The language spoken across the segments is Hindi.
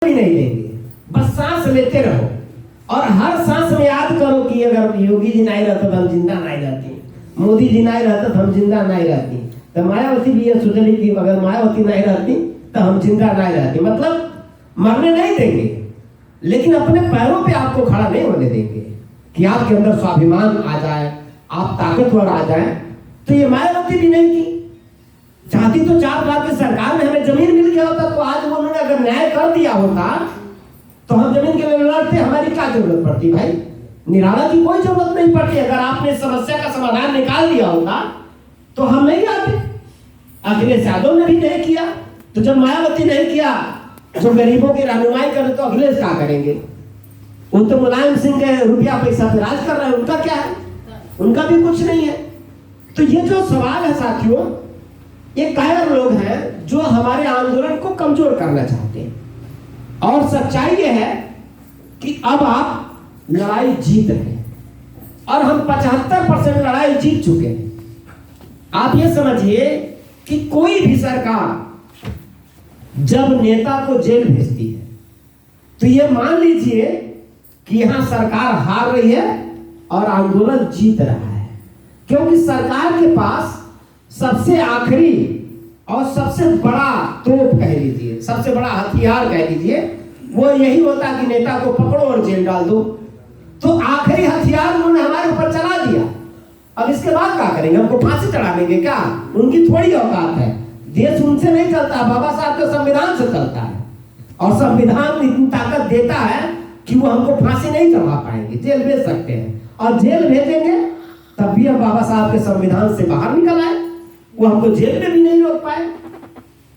भी नहीं लेंगे, बस सांस लेते रहो और हर सांस में याद करो कि अगर योगी जी नहीं रहते तो हम जिंदा नहीं रहती, मोदी जी नहीं रहते तो हम जिंदा नहीं रहती, तो मायावती भी ये सोच रही थी अगर मायावती नहीं रहती तो हम जिंदा नहीं रहते। मतलब मरने नहीं देंगे, लेकिन अपने पैरों पे आपको खड़ा नहीं होने देंगे कि आपके अंदर स्वाभिमान आ जाए, आप ताकतवर आ जाए। तो ये मायावती भी नहीं की, चाहती तो 4 बार की सरकार में हमें जमीन मिल गया होता तो आज उन्होंने अगर न्याय कर दिया होता तो हम जमीन के लिए लड़ते, हमारी क्या जरूरत पड़ती भाई? निराला की कोई जरूरत नहीं पड़ती। अगर आपने समस्या का समाधान निकाल दिया होता तो हम नहीं आते। अखिलेश यादव ने भी नहीं किया, तो जब मायावती नहीं किया, जो गरीबों की रहनुमाई करे तो अखिलेश क्या करेंगे? वो तो मुलायम सिंह के रुपया पैसा पे राज कर रहे हैं, उनका क्या है? उनका भी कुछ नहीं है। तो ये जो सवाल है साथियों, ये कायर लोग हैं जो हमारे आंदोलन को कमजोर करना चाहते हैं। और सच्चाई ये है कि अब आप लड़ाई जीत रहे हैं और हम 75% लड़ाई जीत चुके हैं। आप ये समझिए कि कोई भी सरकार जब नेता को जेल भेजती है तो ये मान लीजिए कि यहां सरकार हार रही है और आंदोलन जीत रहा है, क्योंकि सरकार के पास सबसे आखिरी और सबसे बड़ा तोप कह लीजिए, सबसे बड़ा हथियार कह लीजिए, वो यही होता कि नेता को पकड़ो और जेल डाल दो। तो आखिरी हथियार उन्होंने हमारे ऊपर चला दिया। अब इसके बाद क्या करेंगे? हमको फांसी चढ़ा देंगे क्या? उनकी थोड़ी औकात है। देश उनसे नहीं चलता, बाबा साहब के संविधान से चलता है और संविधान इतनी ताकत देता है कि वो हमको फांसी नहीं चढ़ा पाएंगे, जेल भेज सकते हैं। और जेल भेजेंगे तब भी हम बाबा साहब के संविधान से बाहर निकल आए, वो हमको जेल में भी नहीं रोक पाए।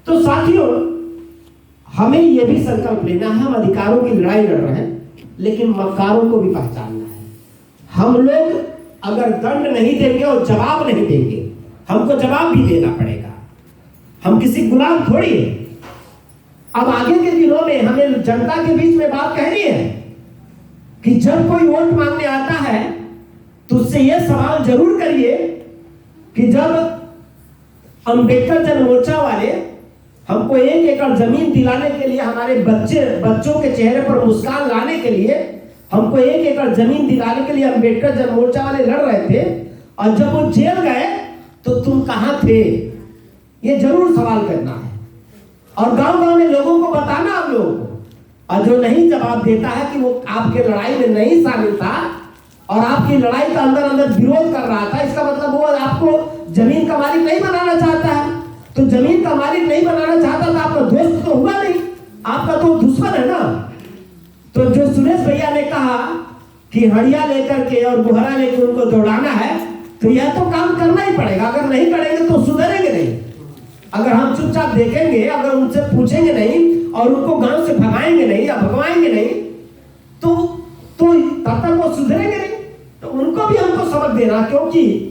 तो साथियों, हमें यह भी संकल्प लेना है, हम अधिकारों की लड़ाई लड़ रहे हैं लेकिन मक्कारों को भी पहचानना है। हम लोग अगर दंड नहीं देंगे और जवाब नहीं देंगे, हमको जवाब भी देना पड़ेगा। हम किसी गुलाम थोड़ी है। अब आगे के दिनों में हमें जनता के बीच में बात कहनी है कि जब कोई वोट मांगने आता है तो उससे यह सवाल जरूर करिए कि जब अंबेडकर जन मोर्चा वाले हमको 1 एकड़ जमीन दिलाने के लिए, हमारे बच्चों के चेहरे पर मुस्कान लाने के लिए हमको 1 एकड़ जमीन दिलाने के लिए अंबेडकर जन मोर्चा वाले लड़ रहे थे, और जब वो जेल गए तो तुम कहां थे? ये जरूर सवाल करना है और गांव-गांव में लोगों को बताना, आप लोगों को। और जो नहीं जवाब देता है कि वो आपके लड़ाई में नहीं शामिल था और आपकी लड़ाई का अंदर अंदर विरोध कर रहा था, इसका मतलब वो आपको जमीन का मालिक नहीं बनाना चाहता है। तो जमीन का मालिक नहीं बनाना चाहता तो आपका दोस्त तो हुआ नहीं, आपका तो दुश्मन है ना। तो जो सुरेश भैया ने कहा कि हड़िया लेकर के और बुहरा लेकर उनको दौड़ाना है, तो यह तो काम करना ही पड़ेगा। अगर नहीं करेंगे तो सुधरेंगे नहीं। अगर हम चुपचाप देखेंगे, अगर उनसे पूछेंगे नहीं और उनको गांव से भगाएंगे नहीं या भगवाएंगे नहीं, तो तब तक वो सुधरेंगे नहीं। तो उनको भी हमको सबक देना, क्योंकि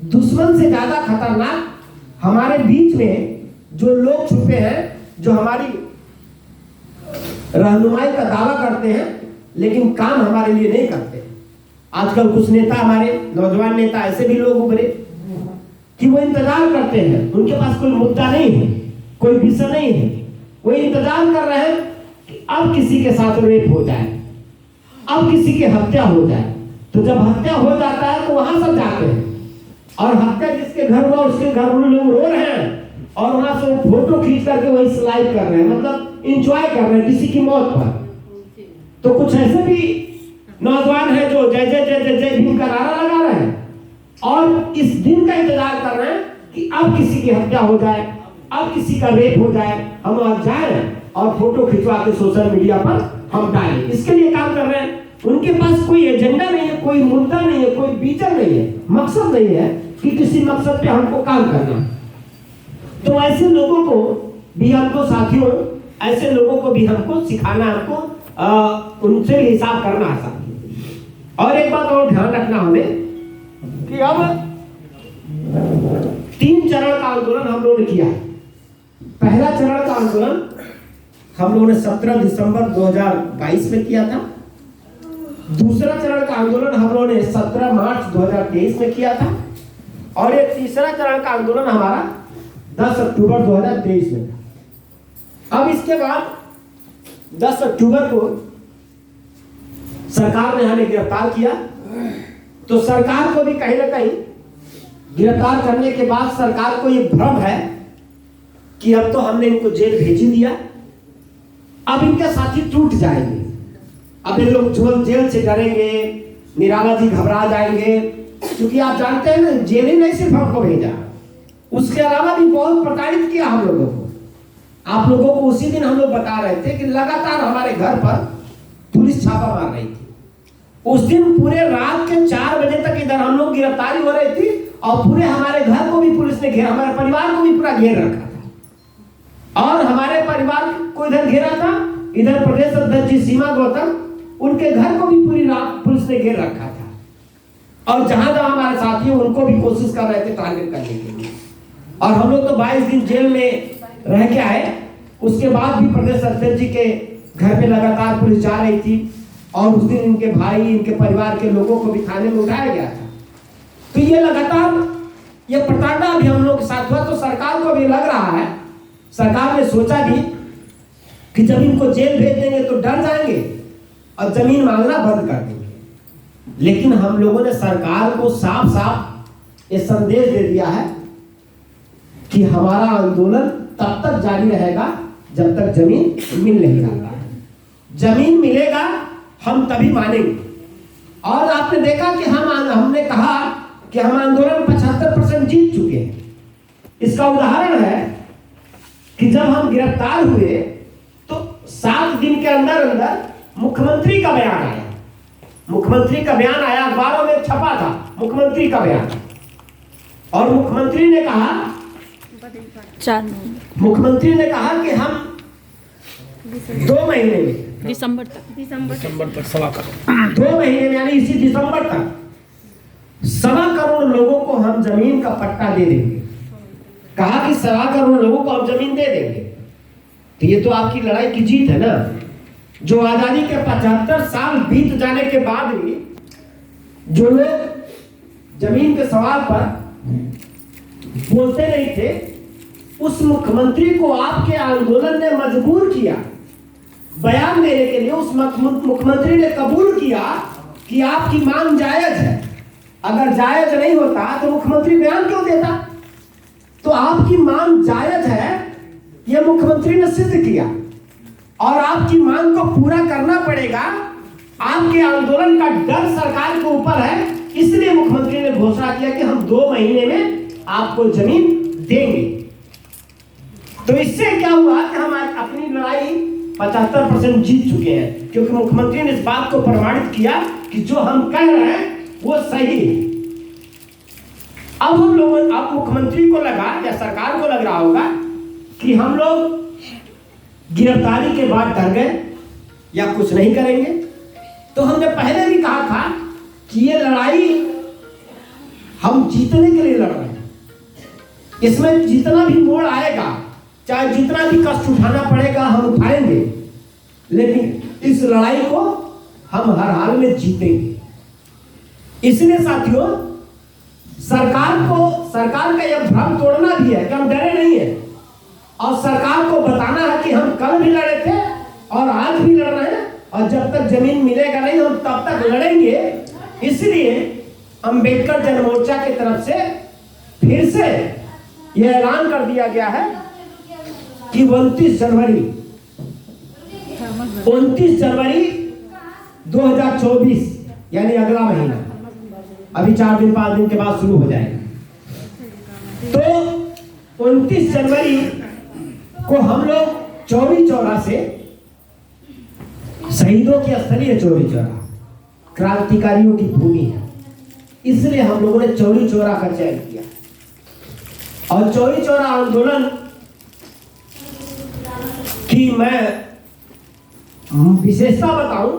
दुश्मन से ज्यादा खतरनाक हमारे बीच में जो लोग छुपे हैं, जो हमारी रहनुमाई का दावा करते हैं लेकिन काम हमारे लिए नहीं करते। आजकल कुछ नेता, हमारे नौजवान नेता ऐसे भी लोग उभरे कि वो इंतजार करते हैं, उनके पास कोई मुद्दा नहीं है, कोई विषय नहीं है, वो इंतजार कर रहे हैं कि अब किसी के साथ रेप हो जाए, अब किसी की हत्या हो जाए। तो जब हत्या हो जाता है तो वहां सब जाते हैं और हत्या जिसके घर हुआ उसके घर लोग रो रहे हैं और वहां से फोटो खींच करके वही स्लाइड कर रहे हैं, मतलब इंजॉय कर रहे हैं किसी की मौत पर। तो कुछ ऐसे भी नौजवान हैं जो जय जय जय जय जय भीम का नारा लगा रहे हैं और इस दिन का इंतजार कर रहे हैं कि अब किसी की हत्या हो जाए, अब किसी का रेप हो जाए, हम वहां जाए और फोटो खिंचवा के सोशल मीडिया पर हम डालें। इसके लिए काम कर रहे हैं। उनके पास कोई एजेंडा नहीं है, कोई मुद्दा नहीं है, कोई विजन नहीं है, मकसद नहीं है कि किसी मकसद पे हमको काम करना। तो ऐसे लोगों को भी हमको, साथियों, ऐसे लोगों को भी हमको सिखाना, हमको उनसे भी हिसाब करना आसान। और एक बात और ध्यान रखना हमें कि अब 3 चरण का आंदोलन हम लोगों ने किया है। पहला चरण का आंदोलन हम लोगों ने 17 दिसंबर 2022 में किया था। दूसरा चरण का आंदोलन हम लोगों ने 17 मार्च 2023 में किया था और एक तीसरा चरण का आंदोलन हमारा 10 अक्टूबर 2023 में था। अब इसके बाद 10 अक्टूबर को सरकार ने हमें गिरफ्तार किया। तो सरकार को भी कहीं ना कहीं गिरफ्तार करने के बाद सरकार को ये भ्रम है कि अब तो हमने इनको जेल भेज ही दिया, अब इनके साथी टूट जाएंगे, अब ये लोग जेल से डरेंगे, निराला जी घबरा जाएंगे। क्योंकि आप जानते हैं ना, जेल ही नहीं सिर्फ हमको भेजा, उसके अलावा भी बहुत प्रताड़ित किया हम लोगों को। आप लोगों को उसी दिन हम लोग बता रहे थे कि लगातार हमारे घर पर पुलिस छापा मार रही थी। उस दिन पूरे रात के 4 बजे तक इधर हम लोग गिरफ्तारी हो रही थी और पूरे हमारे घर को भी पुलिस ने घेरा, हमारे परिवार को भी पूरा घेर रखा था। और हमारे परिवार को इधर घेरा था, इधर प्रदेश अध्यक्ष जी सीमा गौतम, उनके घर को भी पूरी रात पुलिस ने घेर रखा था। और जहां जहां हमारे साथी उनको भी कोशिश कर रहे थे टारगेट करने के लिए। और हम लोग तो 22 दिन जेल में रह के आए, उसके बाद भी प्रदेश अध्यक्ष जी के घर पे लगातार पुलिस जा रही थी। और उस दिन इनके भाई, इनके परिवार के लोगों को भी थाने में उठाया गया था। तो ये लगातार ये प्रताड़ना भी हम लोग के साथ हुआ। तो सरकार को भी लग रहा है, सरकार ने सोचा भी कि जब इनको जेल भेज देंगे तो डर जाएंगे और जमीन मांगना बंद कर देंगे। लेकिन हम लोगों ने सरकार को साफ साफ ये संदेश दे दिया है कि हमारा आंदोलन तब तक जारी रहेगा जब तक जमीन मिल नहीं जाता है। जमीन मिलेगा हम तभी मानेंगे। और आपने देखा कि हमने कहा कि हम आंदोलन 75% जीत चुके हैं। इसका उदाहरण है कि जब हम गिरफ्तार हुए तो 7 दिन के अंदर अंदर मुख्यमंत्री का बयान आया। मुख्यमंत्री का बयान आया, अखबारों में छपा था मुख्यमंत्री का बयान। और मुख्यमंत्री ने कहा, मुख्यमंत्री ने कहा कि हम 2 महीने में, दिसंबर तक सवा करोड़, 2 महीने में यानी इसी दिसंबर तक 1.25 करोड़ लोगों को हम जमीन का पट्टा दे देंगे। कहा कि 1.25 करोड़ लोगों को हम जमीन दे देंगे। तो ये तो आपकी लड़ाई की जीत है ना। जो आजादी के 75 साल बीत जाने के बाद भी जो लोग जमीन के सवाल पर बोलते नहीं थे, उस मुख्यमंत्री को आपके आंदोलन ने मजबूर किया बयान देने के लिए। उस मुख्यमंत्री ने कबूल किया कि आपकी मांग जायज है। अगर जायज नहीं होता तो मुख्यमंत्री बयान क्यों देता? तो आपकी मांग जायज है, यह मुख्यमंत्री ने सिद्ध किया। और आपकी मांग को पूरा करना पड़ेगा। आपके आंदोलन का डर सरकार के ऊपर है, इसलिए मुख्यमंत्री ने घोषणा किया कि हम 2 महीने में आपको जमीन देंगे। तो इससे क्या हुआ कि हम अपनी लड़ाई 75% जीत चुके हैं, क्योंकि मुख्यमंत्री ने इस बात को प्रमाणित किया कि जो हम कह रहे हैं वो सही है। अब हम लोग, अब मुख्यमंत्री को लगा या सरकार को लग रहा होगा कि हम लोग गिरफ्तारी के बाद डर गए या कुछ नहीं करेंगे। तो हमने पहले भी कहा था कि ये लड़ाई हम जीतने के लिए लड़ रहे हैं। इसमें जितना भी मोड़ आएगा, चाहे जितना भी कष्ट उठाना पड़ेगा हम उठाएंगे, लेकिन इस लड़ाई को हम हर हाल में जीतेंगे। इसलिए साथियों, सरकार का यह भ्रम तोड़ना भी है कि हम डरे नहीं है। और सरकार को बताना है कि हम कल भी लड़े थे और आज भी लड़ रहे हैं, और जब तक जमीन मिलेगा नहीं हम तब तक लड़ेंगे। इसलिए अंबेडकर जन मोर्चा की तरफ से फिर से यह ऐलान कर दिया गया है कि 29 जनवरी 2024 यानी अगला महीना, अभी 4 दिन 5 दिन के बाद शुरू हो जाएगा। तो 29 जनवरी को हम लोग चौरी चौरा से, शहीदों की स्थली है चौरी चौरा, क्रांतिकारियों की भूमि है, इसलिए हम लोगों ने चौरी चौरा का चयन किया। और चौरी चौरा आंदोलन की मैं विशेषता बताऊं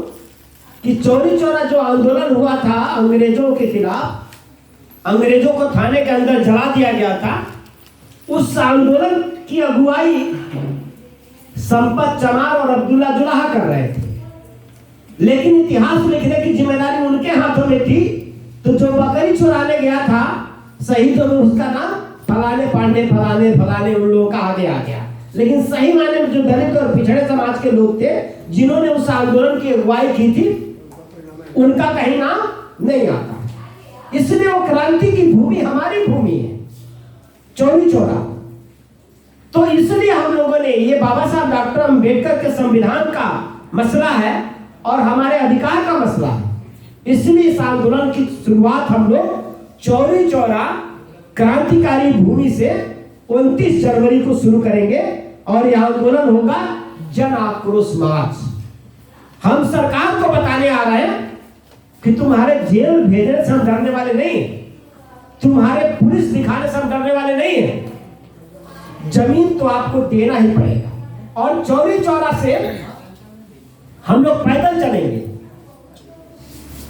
कि चौरी चौरा जो आंदोलन हुआ था अंग्रेजों के खिलाफ, अंग्रेजों को थाने के अंदर जला दिया गया था, उस आंदोलन की अगुवाई संपत चमार और अब्दुल्ला जुलाहा कर रहे थे। लेकिन इतिहास लिखने की जिम्मेदारी उनके हाथों में थी। तो जो बकरी चुराने गया था शहीदों में, उसका नाम फलाने पांडे फलाने फलाने उन लोगों का आगे आ गया। लेकिन सही मायने में जो दलित और पिछड़े समाज के लोग थे जिन्होंने उस आंदोलन की अगुवाई की थी, उनका कहीं नाम नहीं आता। इसलिए वो क्रांति की भूमि हमारी भूमि है, चौरी चौरा। तो इसलिए हम लोगों ने, ये बाबा साहब डॉक्टर अंबेडकर के संविधान का मसला है और हमारे अधिकार का मसला है, इसलिए इस आंदोलन की शुरुआत हम लोग चौरी चौरा क्रांतिकारी भूमि से 29 जनवरी को शुरू करेंगे और यह आंदोलन होगा जन आक्रोश मार्च। हम सरकार को बताने आ रहे हैं कि तुम्हारे जेल भेजने से हम डरने वाले नहीं, तुम्हारे पुलिस दिखाने से हम डरने वाले नहीं है, जमीन तो आपको देना ही पड़ेगा। और चौरी चौरा से हम लोग पैदल चलेंगे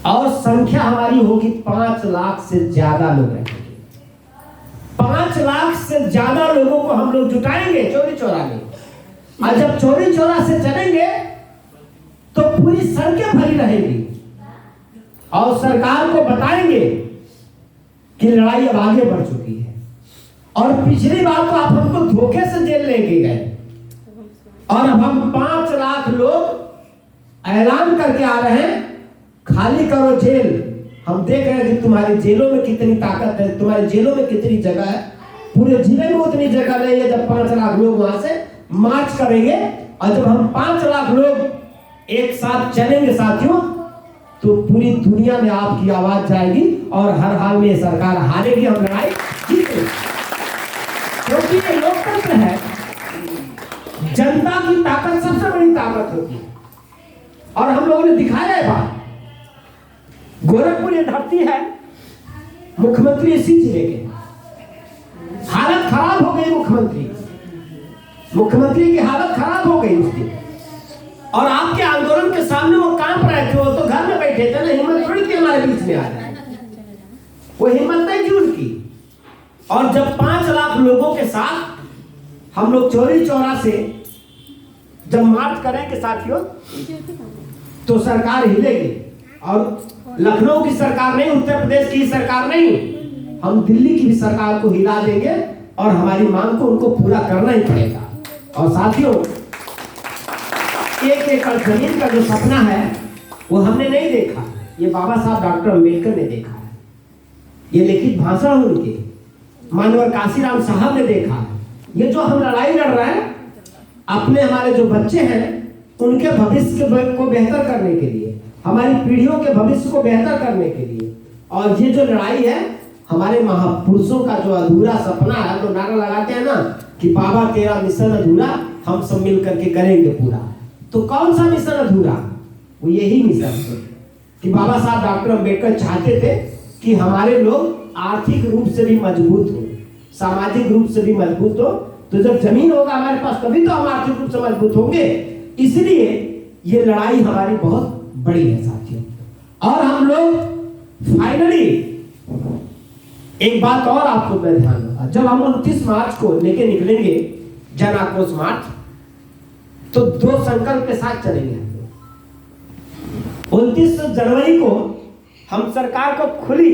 और संख्या हमारी होगी 5 लाख से ज्यादा लोग रहेंगे। 5 लाख से ज्यादा लोगों को हम लोग जुटाएंगे चौरी चौरा में। और जब चौरी चौरा से चलेंगे तो पूरी सड़कें भरी रहेंगी और सरकार को बताएंगे कि लड़ाई अब आगे बढ़ चुकी है। और पिछली बार तो आप हमको धोखे से जेल लेके गए और अब हम 5 लाख लोग ऐलान करके आ रहे हैं, खाली करो जेल। हम देख रहे हैं कि तुम्हारी जेलों में कितनी ताकत है, तुम्हारी जेलों में कितनी जगह है, पूरे जिले में उतनी जगह नहीं है। जब 5 लाख लोग वहां से मार्च करेंगे और जब हम 5 लाख लोग एक साथ चलेंगे साथियों, तो पूरी दुनिया में आपकी आवाज जाएगी और हर हाल में सरकार हारेगी, हम लड़ाई जीतेंगे। क्योंकि ये लोकतंत्र है, जनता की ताकत सबसे बड़ी ताकत होती है और हम लोगों ने दिखाया है बात। गोरखपुर ये धरती है, मुख्यमंत्री इसी जिले के, हालत खराब हो गई, मुख्यमंत्री की हालत खराब हो गई उसकी। और आपके आंदोलन के सामने वो कांप रहे थे, वो तो घर में बैठे थे ना, हिम्मत थोड़ी थी हमारे बीच में आ जाए, वो हिम्मत नहीं थी उनकी। और जब 5 लाख लोगों के साथ हम लोग चौरी चौरा से जब मार्च करेंगे साथियों, तो सरकार हिलेगी। और लखनऊ की सरकार नहीं, उत्तर प्रदेश की सरकार नहीं, हम दिल्ली की भी सरकार को हिला देंगे और हमारी मांग को उनको पूरा करना ही पड़ेगा। और साथियों, 1 एकड़ जमीन का जो सपना है वो हमने नहीं देखा, ये बाबा साहब डॉक्टर अंबेडकर ने देखा है। ये लिखित भाषण उनके मानवर काशीराम साहब ने देखा है। ये जो हम लड़ाई लड़ रहे हैं अपने, हमारे जो बच्चे हैं उनके भविष्य को बेहतर करने के लिए, हमारी पीढ़ियों के भविष्य को बेहतर करने के लिए। और ये जो लड़ाई है हमारे महापुरुषों का जो अधूरा सपना है, तो नारा लगाते हैं ना कि बाबा तेरा मिशन अधूरा, हम सब मिल करके करेंगे पूरा। तो कौन सा मिशन अधूरा? वो यही मिशन कि बाबा साहब डॉक्टर अंबेडकर चाहते थे कि हमारे लोग आर्थिक रूप से भी मजबूत हो, सामाजिक रूप से भी मजबूत हो। तो जब जमीन होगा हमारे पास तभी तो हम आर्थिक रूप से मजबूत होंगे। इसलिए ये लड़ाई हमारी बहुत बड़ी है साथियों। और हम लोग फाइनली एक बात और आपको मैं ध्यान दूंगा, जब हम 29 मार्च को लेके निकलेंगे जन आक्रोश मार्च, तो 2 संकल्प के साथ चलेंगे। 29 जनवरी को हम सरकार को खुली